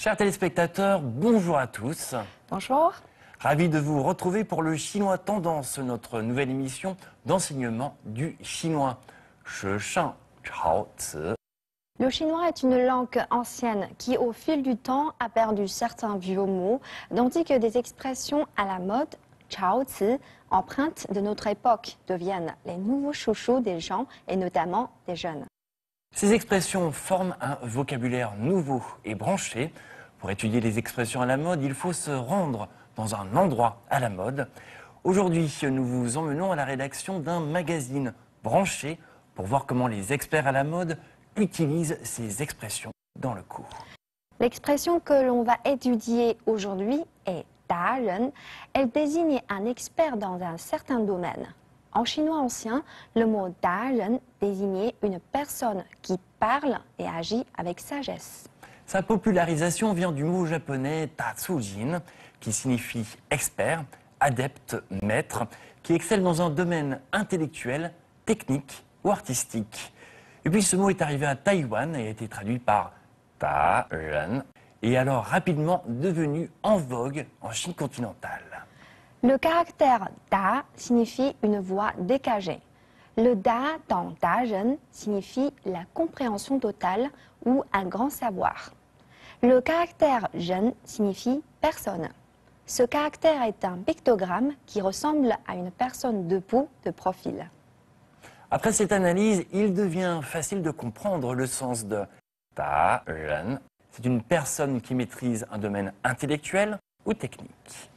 Chers téléspectateurs, bonjour à tous. Bonjour. Ravi de vous retrouver pour le Chinois Tendance, notre nouvelle émission d'enseignement du chinois. 时尚潮词 Le chinois est une langue ancienne qui, au fil du temps, a perdu certains vieux mots, tandis que des expressions à la mode, chaozi, empreintes de notre époque, deviennent les nouveaux chouchous des gens et notamment des jeunes. Ces expressions forment un vocabulaire nouveau et branché. Pour étudier les expressions à la mode, il faut se rendre dans un endroit à la mode. Aujourd'hui, nous vous emmenons à la rédaction d'un magazine branché pour voir comment les experts à la mode utilisent ces expressions dans le cours. L'expression que l'on va étudier aujourd'hui est daren. Elle désigne un expert dans un certain domaine. En chinois ancien, le mot daren désignait une personne qui parle et agit avec sagesse. Sa popularisation vient du mot japonais tatsujin, qui signifie expert, adepte, maître, qui excelle dans un domaine intellectuel, technique ou artistique. Et puis ce mot est arrivé à Taïwan et a été traduit par ta ren, et est alors rapidement devenu en vogue en Chine continentale. Le caractère da signifie une voix décagée. Le da dans daren signifie la compréhension totale ou un grand savoir. Le caractère ren signifie personne. Ce caractère est un pictogramme qui ressemble à une personne debout de profil. Après cette analyse, il devient facile de comprendre le sens de ta ren. C'est une personne qui maîtrise un domaine intellectuel ou technique.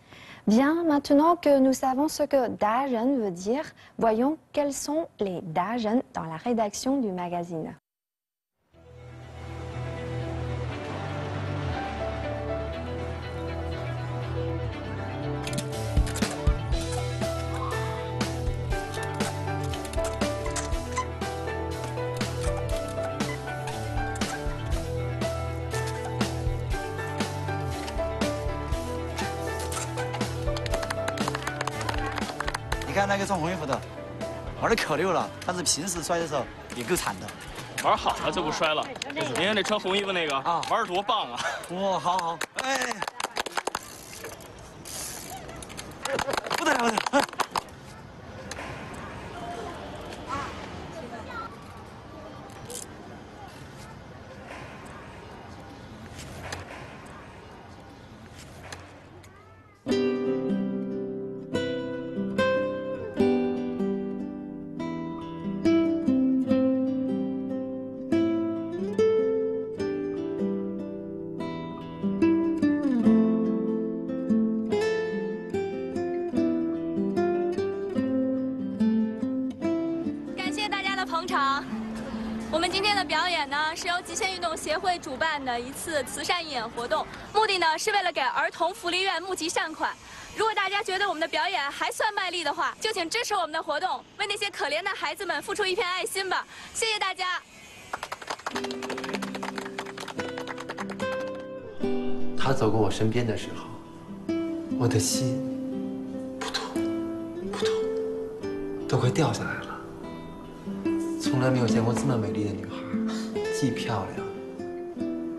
Bien, maintenant que nous savons ce que daren veut dire, voyons quels sont les daren dans la rédaction du magazine.你看那个穿红衣服的，玩的可溜了，但是平时摔的时候也够惨的。玩好了就不摔了。你看那穿红衣服那个啊玩的多棒啊！哇，好好，哎，不得了，不得了！感谢大家的捧场。我们今天的表演呢，是由极限运动协会主办的一次慈善义演活动，目的呢是为了给儿童福利院募集善款。如果大家觉得我们的表演还算卖力的话，就请支持我们的活动，为那些可怜的孩子们付出一片爱心吧。谢谢大家。他走过我身边的时候，我的心扑通扑通都快掉下来了。从来没有见过这么美丽的女孩，既漂亮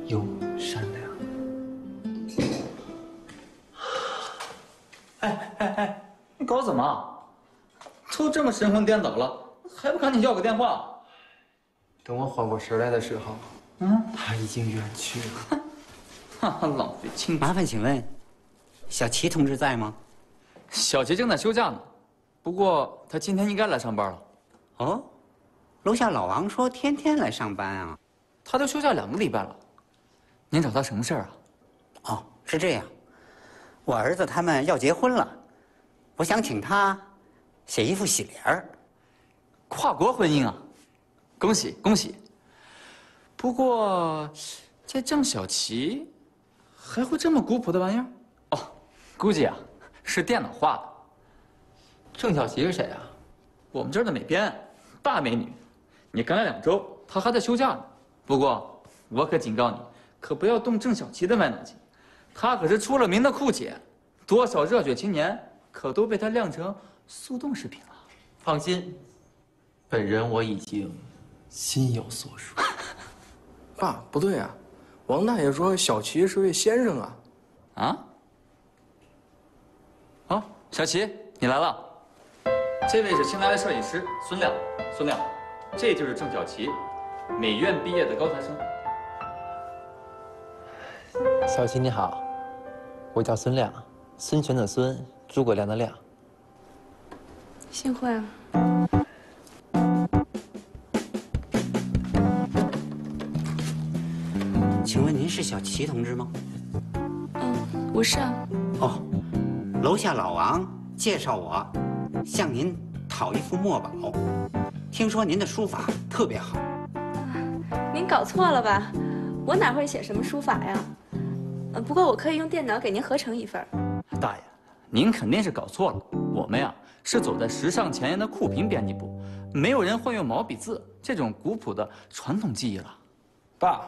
又善良。哎，你搞什么？都这么神魂颠倒了，还不赶紧要个电话？等我缓过神来的时候，他已经远去了。哈哈，浪费青春。麻烦请问，小齐同志在吗？小杰正在休假呢，不过他今天应该来上班了。哦，楼下老王说天天来上班啊。他都休假2个礼拜了，您找他什么事儿啊？哦，是这样，我儿子他们要结婚了，我想请他写一副喜联儿。跨国婚姻啊，恭喜恭喜！不过，这郑小琪还会这么古朴的玩意儿？哦，估计啊是电脑画的。郑小琪是谁啊？我们这儿的美编，大美女。你刚来2周，她还在休假呢。不过我可警告你，可不要动郑小琪的歪脑筋，她可是出了名的酷姐，多少热血青年可都被她晾成速冻食品了。放心，本人我已经心有所属。爸，不对啊，王大爷说小齐是位先生啊。啊？哦，小齐，你来了。这位是新来的摄影师孙亮，孙亮，这就是郑小齐，美院毕业的高材生。小齐你好，我叫孙亮，孙权的孙，诸葛亮的亮。幸会了。请问您是小齐同志吗？我是啊。哦，楼下老王介绍我向您讨一幅墨宝，听说您的书法特别好。您搞错了吧？我哪会写什么书法呀？不过我可以用电脑给您合成一份。大爷，您肯定是搞错了。我们呀是走在时尚前沿的酷评编辑部，没有人会用毛笔字这种古朴的传统技艺了。爸，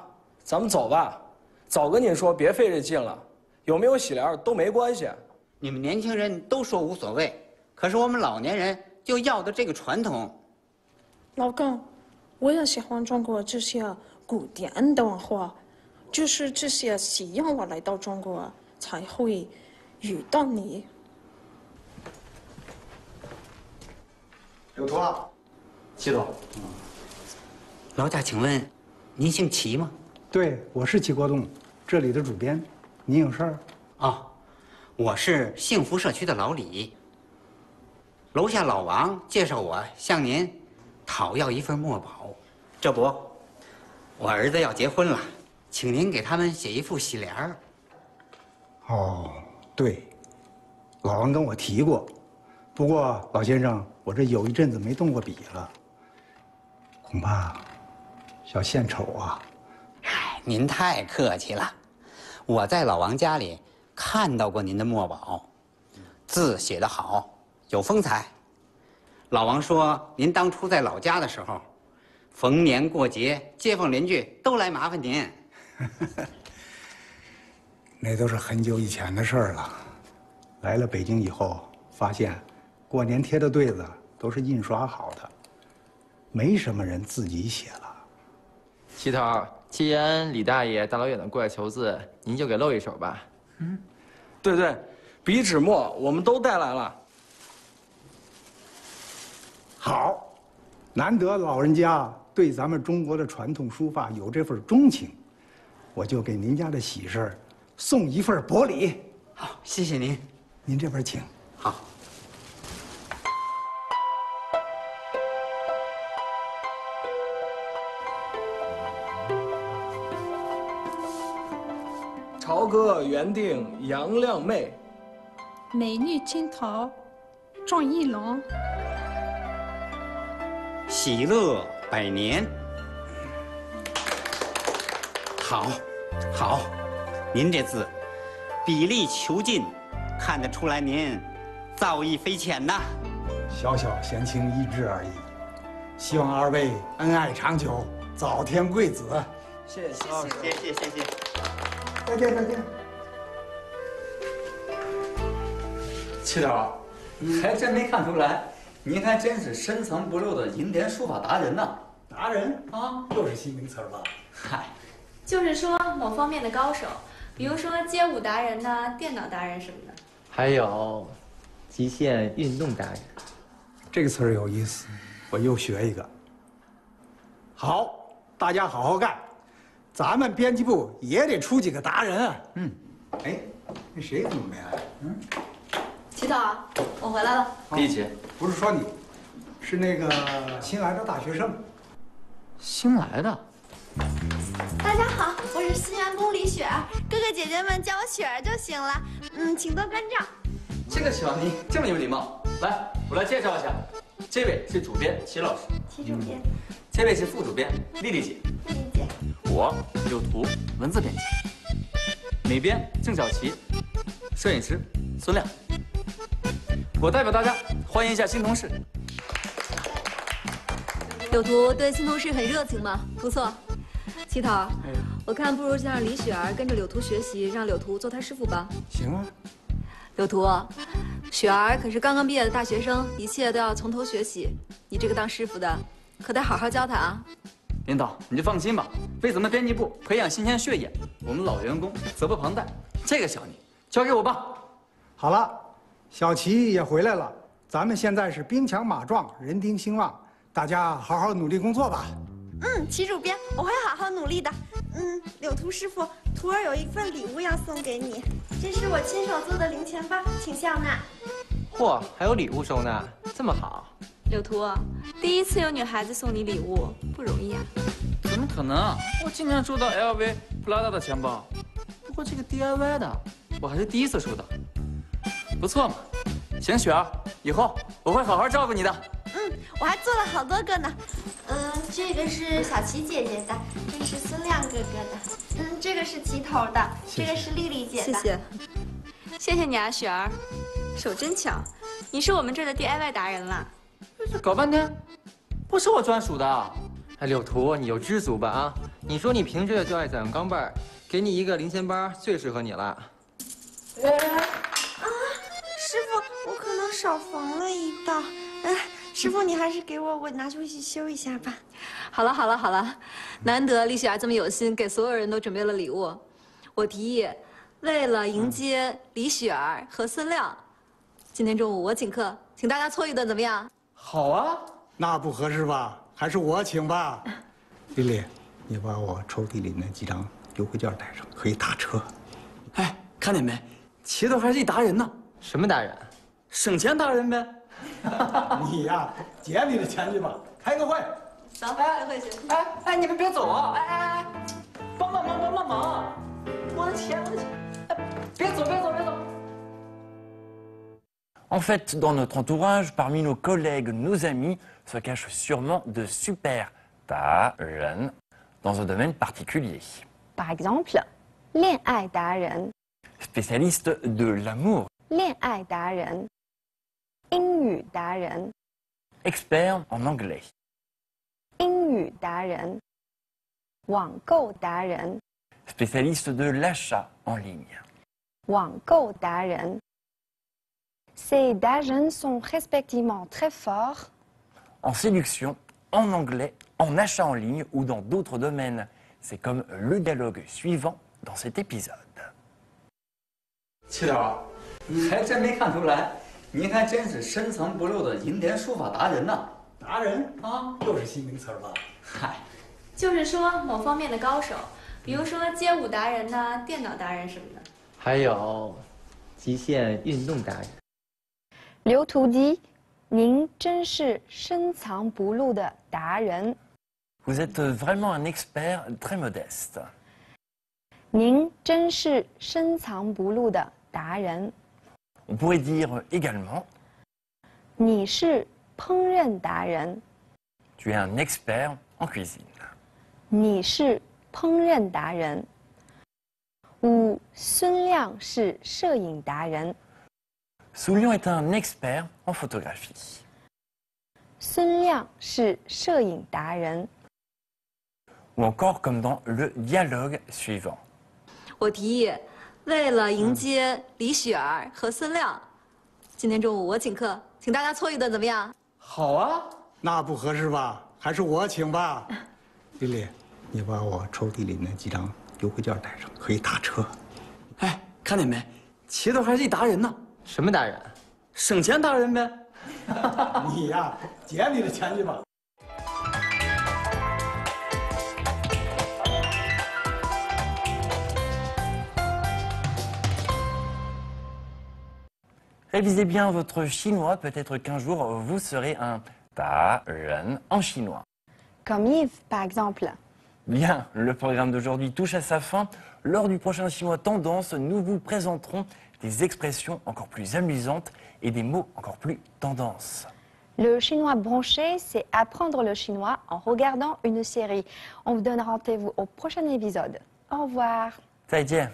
咱们走吧。早跟您说别费这劲了，有没有喜莲都没关系。你们年轻人都说无所谓，可是我们老年人就要的这个传统。老公，我也喜欢中国这些古典的文化，就是这些吸引我来到中国，才会遇到你。刘图啊，齐总，劳驾，请问您姓齐吗？对，我是齐国栋，这里的主编。您有事儿？哦，我是幸福社区的老李。楼下老王介绍我向您讨要一份墨宝，这不，我儿子要结婚了，请您给他们写一副喜联儿。哦，对，老王跟我提过，不过老先生，我这有一阵子没动过笔了，恐怕小献丑啊。嗨，您太客气了，我在老王家里看到过您的墨宝，字写得好，有风采。老王说，您当初在老家的时候，逢年过节，街坊邻居都来麻烦您。那都是很久以前的事儿了。来了北京以后，发现过年贴的对子都是印刷好的，没什么人自己写了。齐头，既然李大爷大老远的过来求字，您就给露一手吧。对对，笔纸墨我们都带来了。好，难得老人家对咱们中国的传统书法有这份钟情，我就给您家的喜事儿送一份薄礼。好，谢谢您。您这边请。好。朝歌原定杨亮妹，美女金桃，张一龙。喜乐百年。好，好，您这字笔力遒劲，看得出来您造诣非浅呐。小小闲情逸致而已，希望二位恩爱长久，早添贵子。谢谢谢谢谢谢。再见再见。齐头，还真没看出来，您还真是深藏不露的银联书法达人呢。达人啊，又是新名词吧？嗨，就是说某方面的高手，比如说街舞达人呐、电脑达人什么的。还有，极限运动达人。这个词儿有意思，我又学一个。好，大家好好干，咱们编辑部也得出几个达人啊。哎，那谁怎么没来？齐头，我回来了。第一节不是说你，是那个新来的大学生。新来的。大家好，我是新员工李雪儿，哥哥姐姐们叫我雪儿就行了。请多关照。这个小妮这么有礼貌。来，我来介绍一下，这位是主编齐老师，齐主编，这位是副主编丽丽姐，丽姐，我柳图文字编辑，美编郑小琪，摄影师孙亮。我代表大家欢迎一下新同事。柳图对新同事很热情嘛，不错。齐头，我看不如就让李雪儿跟着柳图学习，让柳图做她师傅吧。行啊。柳图，雪儿可是刚刚毕业的大学生，一切都要从头学习。你这个当师傅的，可得好好教她啊。领导你就放心吧，为咱们编辑部培养新鲜血液，我们老员工责不旁贷。这个小妮交给我吧。好了，小齐也回来了，咱们现在是兵强马壮，人丁兴旺，大家好好努力工作吧。齐主编，我会好好努力的。柳图师傅，徒儿有一份礼物要送给你，这是我亲手做的零钱包，请笑纳。嚯，还有礼物收呢，这么好。柳图，第一次有女孩子送你礼物，不容易啊。怎么可能啊！我经常收到 LV、普拉达的钱包，不过这个 DIY 的，我还是第一次收到。不错嘛，行，雪儿，以后我会好好照顾你的。我还做了好多个呢。这个是小琪姐姐的，这是孙亮哥哥的，这个是齐头的，这个是丽丽姐的。谢谢，谢谢你啊，雪儿，手真巧，你是我们这儿的 DIY 达人了。这搞半天，不是我专属的。哎，柳图，你就知足吧啊！你说你平时就爱攒钢镚儿，给你一个零钱包最适合你了。师傅，我可能少缝了一道。师傅，你还是给我拿出去修一下吧。好了，难得李雪儿这么有心，给所有人都准备了礼物。我提议，为了迎接李雪儿和孙亮，今天中午我请客，请大家搓一顿，怎么样？好啊，那不合适吧？还是我请吧。丽丽，你把我抽屉里那几张优惠券带上，可以打车。哎，看见没？齐头还是一达人呢。什么达人？省钱达人呗。你呀，节你的钱去吧，开个会。走，开会去。哎，你们别走啊！哎，帮忙！我的钱！别走！ En fait, dans notre entourage, parmi nos collègues, nos amis, se cachent sûrement de super darren dans un domaine particulier. Par exemple, 恋爱达人 Spécialiste de l'amour, 恋爱达人英语达人 expert en anglais, 英语达人网购达人 spécialiste de l'achat en ligne. 网购达人 Ces darren sont respectivement très forts En séduction, en anglais, en achat en ligne ou dans d'autres domaines. C'est comme le dialogue suivant dans cet épisode. 齐头，你还真没看出来，您还真是深藏不露的银联书法达人呢。达人啊，又是新名词吧？嗨，就是说某方面的高手，比如说街舞达人呐、电脑达人什么的。还有极限运动达人。刘图基，您真是深藏不露的达人。Vous êtes vraiment un expert très modeste. 您真是深藏不露的达人。On pourrait dire également 你是烹饪达人。Tu es un expert en cuisine. 你是烹饪达人。五，孙亮是摄影达人。Soulian est un expert en photographie. 孙亮是摄影达人。Ou encore comme dans le dialogue suivant. 我提议，为了迎接李雪儿和孙亮，今天中午我请客，请大家搓一顿，怎么样？好啊，那不合适吧？还是我请吧。丽丽，你把我抽屉里那几张优惠券带上，可以打车。哎，看见没？齐头还是一达人呢。什么达人？省钱达人呗。你呀，节你的钱去吧。Révisez bien votre chinois, peut-être qu'un jour vous serez un darren en chinois. Comme Yves, par exemple. Bien, le programme d'aujourd'hui touche à sa fin. Lors du prochain Chinois Tendance, nous vous présenterons des expressions encore plus amusantes et des mots encore plus tendance. Le chinois branché, c'est apprendre le chinois en regardant une série. On vous donne rendez-vous au prochain épisode. Au revoir. 再见。